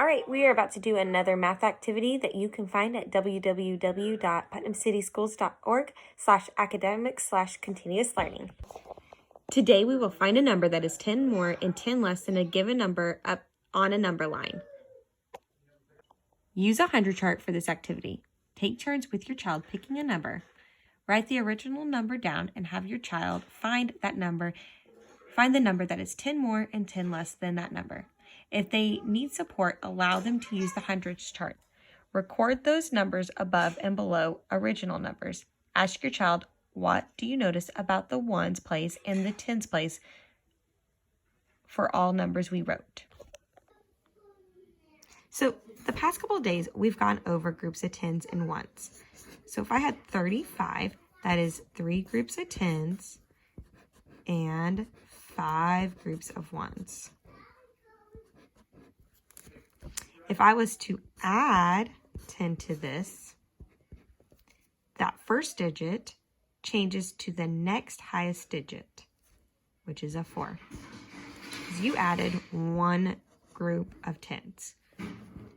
All right, we are about to do another math activity that you can find at www.putnamcityschools.org/academics/continuous learning. Today, we will find a number that is 10 more and 10 less than a given number up on a number line. Use a 100 chart for this activity. Take turns with your child picking a number. Write the original number down and have your child find the number that is 10 more and 10 less than that number. If they need support, allow them to use the hundreds chart. Record those numbers above and below original numbers. Ask your child, what do you notice about the ones place and the tens place for all numbers we wrote? So the past couple of days, we've gone over groups of tens and ones. So if I had 35, that is 3 groups of tens and 5 groups of ones. If I was to add 10 to this, that first digit changes to the next highest digit, which is a 4. Because you added 1 group of tens.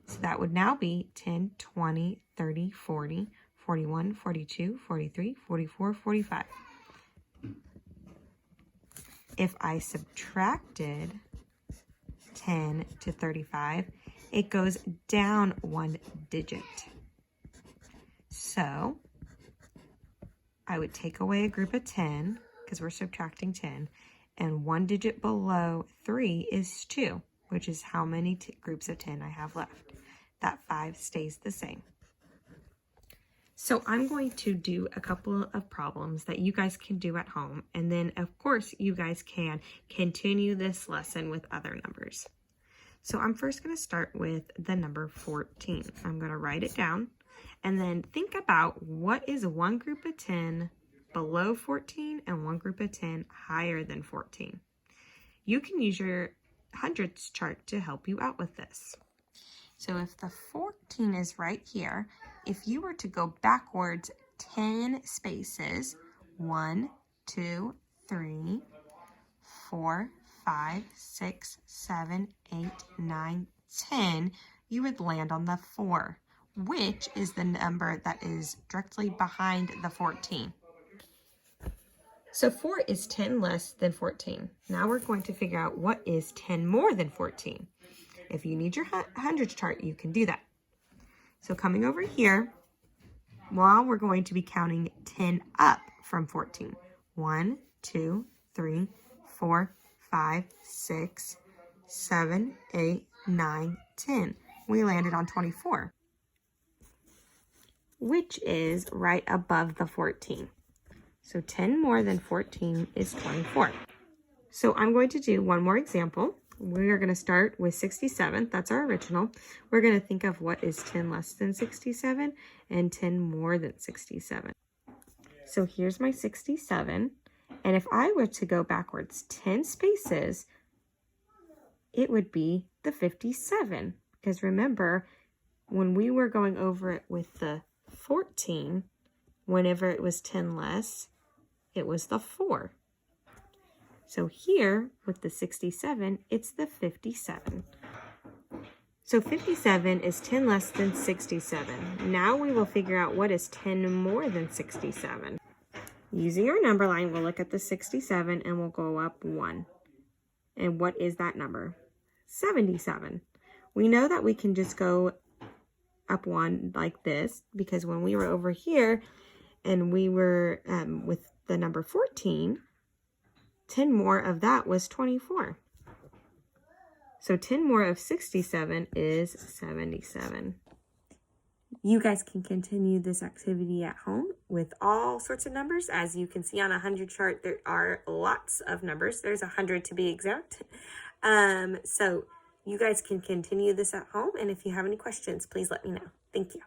So that would now be 10, 20, 30, 40, 41, 42, 43, 44, 45. If I subtracted 10 to 35, it goes down 1 digit. So I would take away a group of 10, because we're subtracting 10, and 1 digit below 3 is 2, which is how many groups of 10 I have left. That 5 stays the same. So I'm going to do a couple of problems that you guys can do at home, and then of course you guys can continue this lesson with other numbers. So I'm first going to start with the number 14. I'm going to write it down and then think about what is one group of 10 below 14 and one group of 10 higher than 14. You can use your hundreds chart to help you out with this. So if the 14 is right here, if you were to go backwards 10 spaces, 1, 2, 3, 4, 5, 6, 7, 8, 9, 10, you would land on the 4, which is the number that is directly behind the 14. So 4 is 10 less than 14. Now we're going to figure out what is 10 more than 14. If you need your hundreds chart, you can do that. So coming over here, well, we're going to be counting 10 up from 14. 1, 2, 3, 4, 5, 6, 7, 8, 9, 10. We landed on 24, which is right above the 14. So 10 more than 14 is 24. So I'm going to do one more example. We're going to start with 67. That's our original. We're going to think of what is 10 less than 67 and 10 more than 67. So here's my 67. And if I were to go backwards 10 spaces, it would be the 57. Because remember, when we were going over it with the 14, whenever it was 10 less, it was the 4. So here, with the 67, it's the 57. So 57 is 10 less than 67. Now we will figure out what is 10 more than 67. Using our number line, we'll look at the 67 and we'll go up 1. And what is that number? 77. We know that we can just go up 1 like this, because when we were over here and we were with the number 14, 10 more of that was 24. So 10 more of 67 is 77. You guys can continue this activity at home with all sorts of numbers. As you can see on a 100 chart, there are lots of numbers. There's 100 to be exact. So you guys can continue this at home. And if you have any questions, please let me know. Thank you.